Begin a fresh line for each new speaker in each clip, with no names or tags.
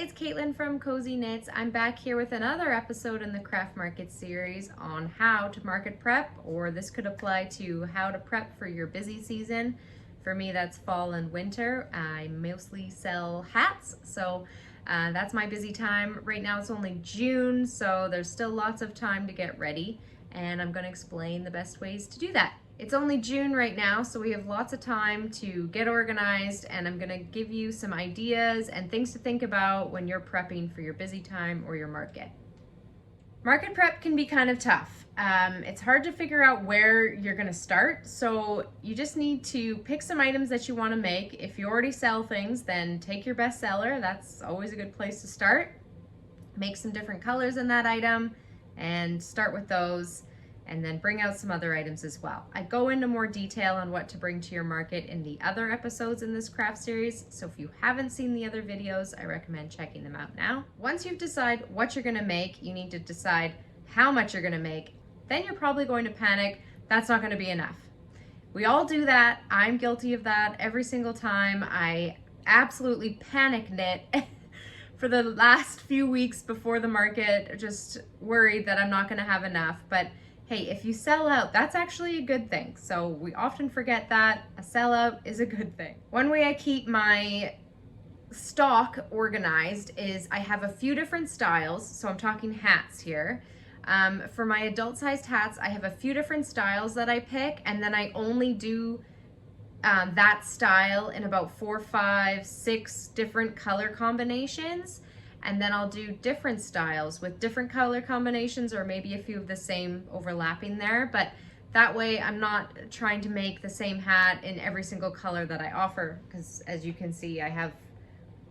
it's Caitlin from Cozy Knits. I'm back here with another episode in the Craft Market series on how to market prep, or this could apply to how to prep for your busy season. For me, that's fall and winter. I mostly sell hats, so that's my busy time. Right now it's only June, so there's still lots of time to get ready, and I'm going to explain the best ways to do that. It's only June right now, so we have lots of time to get organized, and I'm gonna give you some ideas and things to think about when you're prepping for your busy time or your market. Market prep can be kind of tough. It's hard to figure out where you're gonna start, so you just need to pick some items that you wanna make. If you already sell things, then take your best seller. That's always a good place to start. Make some different colors in that item and start with those, and then bring out some other items as well. I go into more detail on what to bring to your market in the other episodes in this craft series, so if you haven't seen the other videos, I recommend checking them out now. Once you've decided what you're gonna make, you need to decide how much you're gonna make. Then you're probably going to panic, that's not gonna be enough. We all do that. I'm guilty of that every single time. I absolutely panic knit for the last few weeks before the market, just worried that I'm not gonna have enough. But hey, if you sell out, that's actually a good thing. So we often forget that a sellout is a good thing. One way I keep my stock organized is I have a few different styles. So I'm talking hats here. For my adult sized hats, I have a few different styles that I pick, and then I only do that style in about 4, 5, 6 different color combinations. And then I'll do different styles with different color combinations, or maybe a few of the same overlapping there. But that way I'm not trying to make the same hat in every single color that I offer, because as you can see, I have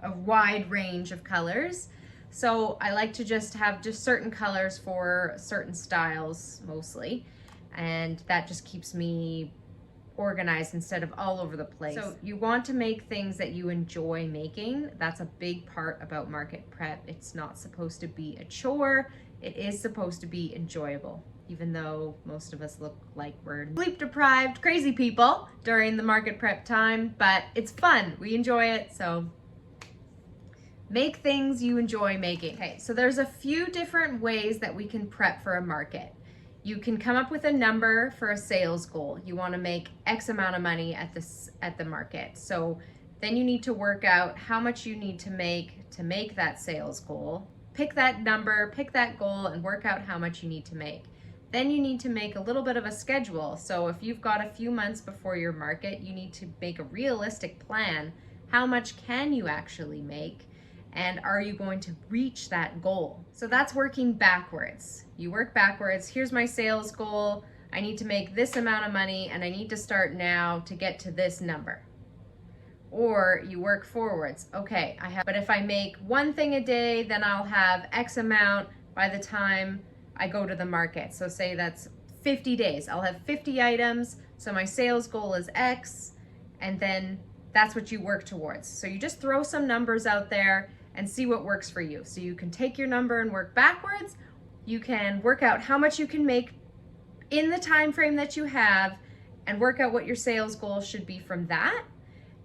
a wide range of colors. So I like to just have just certain colors for certain styles mostly. And that just keeps me organized instead of all over the place. So you want to make things that you enjoy making. That's a big part about market prep. It's not supposed to be a chore. It is supposed to be enjoyable, even though most of us look like we're sleep deprived, crazy people during the market prep time, but it's fun. We enjoy it, so make things you enjoy making. Okay, so there's a few different ways that we can prep for a market. You can come up with a number for a sales goal. You want to make X amount of money at the market. So then you need to work out how much you need to make that sales goal. Pick that number, pick that goal, and work out how much you need to make. Then you need to make a little bit of a schedule. So if you've got a few months before your market, you need to make a realistic plan. How much can you actually make? And are you going to reach that goal? So that's working backwards. You work backwards. Here's my sales goal. I need to make this amount of money, and I need to start now to get to this number. Or you work forwards. Okay, but if I make one thing a day, then I'll have X amount by the time I go to the market. So say that's 50 days. I'll have 50 items. So my sales goal is X, and then that's what you work towards. So you just throw some numbers out there and see what works for you. So you can take your number and work backwards. You can work out how much you can make in the time frame that you have and work out what your sales goal should be from that.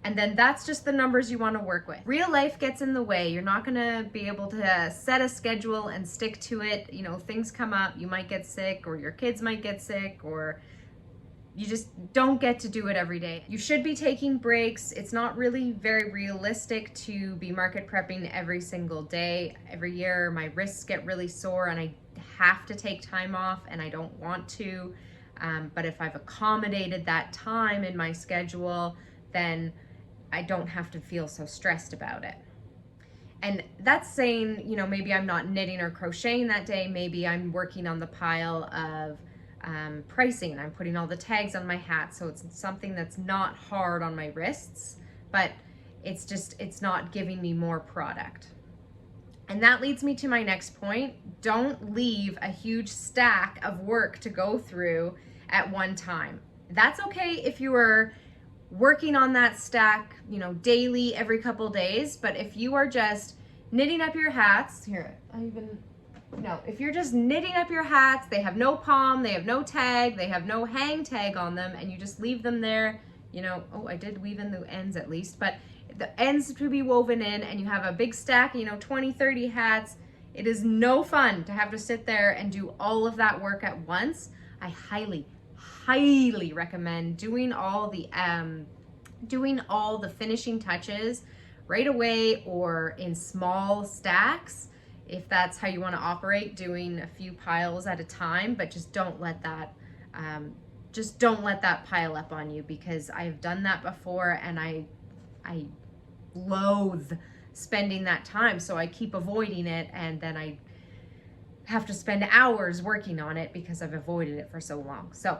And then that's just the numbers you want to work with. Real life gets in the way. You're not gonna be able to set a schedule and stick to it. You know, things come up, you might get sick, or your kids might get sick, or you just don't get to do it every day. You should be taking breaks. It's not really very realistic to be market prepping every single day. Every year, my wrists get really sore and I have to take time off, and I don't want to. But if I've accommodated that time in my schedule, then I don't have to feel so stressed about it. And that's saying, you know, maybe I'm not knitting or crocheting that day. Maybe I'm working on the pile of pricing. I'm putting all the tags on my hat, so it's something that's not hard on my wrists, but it's not giving me more product. And that leads me to my next point. Don't leave a huge stack of work to go through at one time. That's okay if you are working on that stack, you know, daily, every couple days, but if you are just knitting up your hats, if you're just knitting up your hats, they have no palm, they have no tag, they have no hang tag on them, and you just leave them there, you know, oh, I did weave in the ends at least, but the ends to be woven in, and you have a big stack, you know, 20, 30 hats. It is no fun to have to sit there and do all of that work at once. I highly recommend doing all the finishing touches right away or in small stacks, if that's how you want to operate, doing a few piles at a time, but just don't let that pile up on you, because I've done that before and I loathe spending that time. So I keep avoiding it, and then I have to spend hours working on it because I've avoided it for so long. So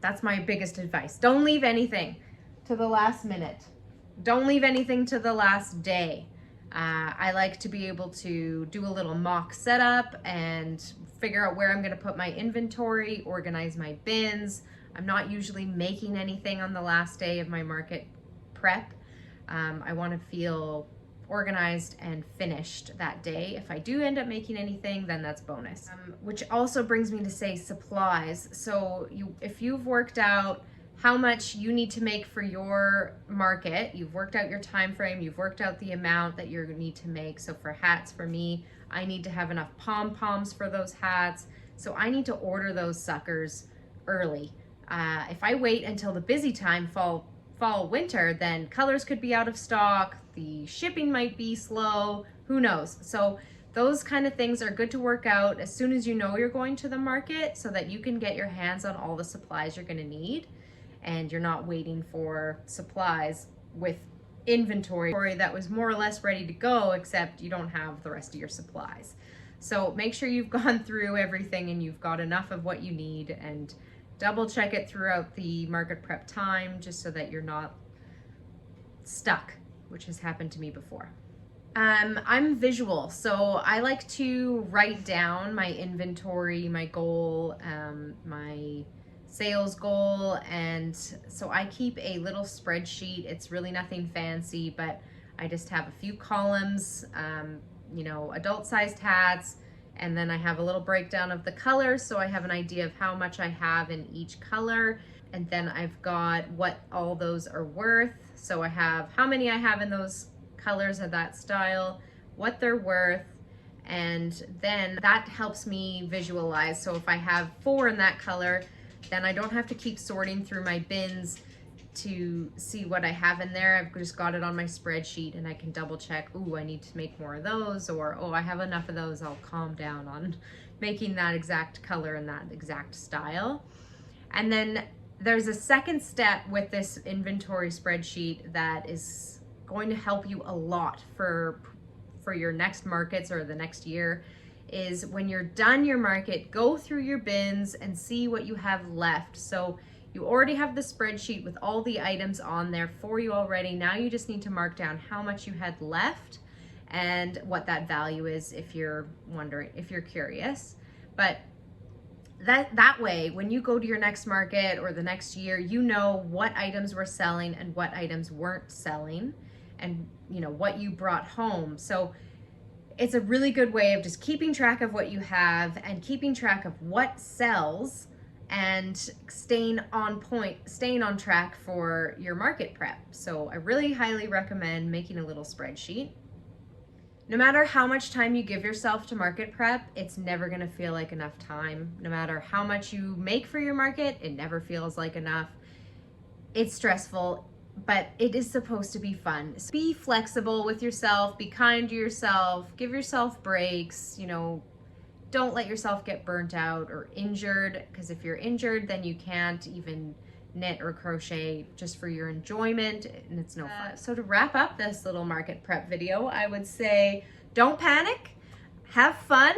that's my biggest advice. Don't leave anything to the last minute. Don't leave anything to the last day. I like to be able to do a little mock setup and figure out where I'm going to put my inventory, organize my bins. I'm not usually making anything on the last day of my market prep. I want to feel organized and finished that day. If I do end up making anything, then that's bonus. Which also brings me to say supplies. So if you've worked out how much you need to make for your market, you've worked out your time frame, you've worked out the amount that you need to make. So for hats, for me, I need to have enough pom-poms for those hats. So I need to order those suckers early. If I wait until the busy time, fall, winter, then colors could be out of stock, the shipping might be slow, who knows. So those kind of things are good to work out as soon as you know you're going to the market, so that you can get your hands on all the supplies you're going to need, and you're not waiting for supplies with inventory that was more or less ready to go, except you don't have the rest of your supplies. So make sure you've gone through everything and you've got enough of what you need, and double check it throughout the market prep time, just so that you're not stuck, which has happened to me before. I'm visual, so I like to write down my inventory, my goal, my sales goal, and so I keep a little spreadsheet. It's really nothing fancy, but I just have a few columns, you know, adult-sized hats, and then I have a little breakdown of the colors, so I have an idea of how much I have in each color. And then I've got what all those are worth. So I have how many I have in those colors of that style, what they're worth, and then that helps me visualize. So if I have 4 in that color, then I don't have to keep sorting through my bins to see what I have in there. I've just got it on my spreadsheet, and I can double check, ooh, I need to make more of those, or oh, I have enough of those, I'll calm down on making that exact color and that exact style. And then there's a second step with this inventory spreadsheet that is going to help you a lot for your next markets or the next year, is when you're done your market, go through your bins and see what you have left. So you already have the spreadsheet with all the items on there for you already. Now you just need to mark down how much you had left and what that value is, if you're wondering, if you're curious. But that way, when you go to your next market or the next year, you know what items were selling and what items weren't selling, and you know what you brought home. So it's a really good way of just keeping track of what you have and keeping track of what sells, and staying on point, staying on track for your market prep. So I really highly recommend making a little spreadsheet. No matter how much time you give yourself to market prep, it's never gonna feel like enough time. No matter how much you make for your market, it never feels like enough. It's stressful, but it is supposed to be fun. So be flexible with yourself, be kind to yourself, give yourself breaks, you know, don't let yourself get burnt out or injured, because if you're injured, then you can't even knit or crochet just for your enjoyment, and it's no fun. So to wrap up this little market prep video, I would say don't panic, have fun,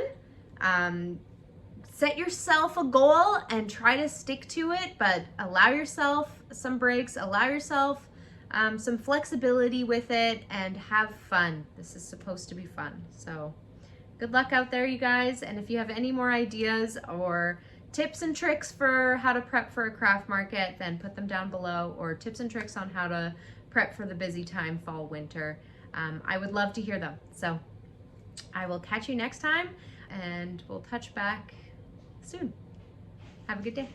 set yourself a goal and try to stick to it, but allow yourself some breaks, allow yourself some flexibility with it, and have fun. This is supposed to be fun. So good luck out there, you guys. And if you have any more ideas or tips and tricks for how to prep for a craft market, then put them down below, or tips and tricks on how to prep for the busy time, fall, winter. I would love to hear them. So I will catch you next time, and we'll touch back soon. Have a good day.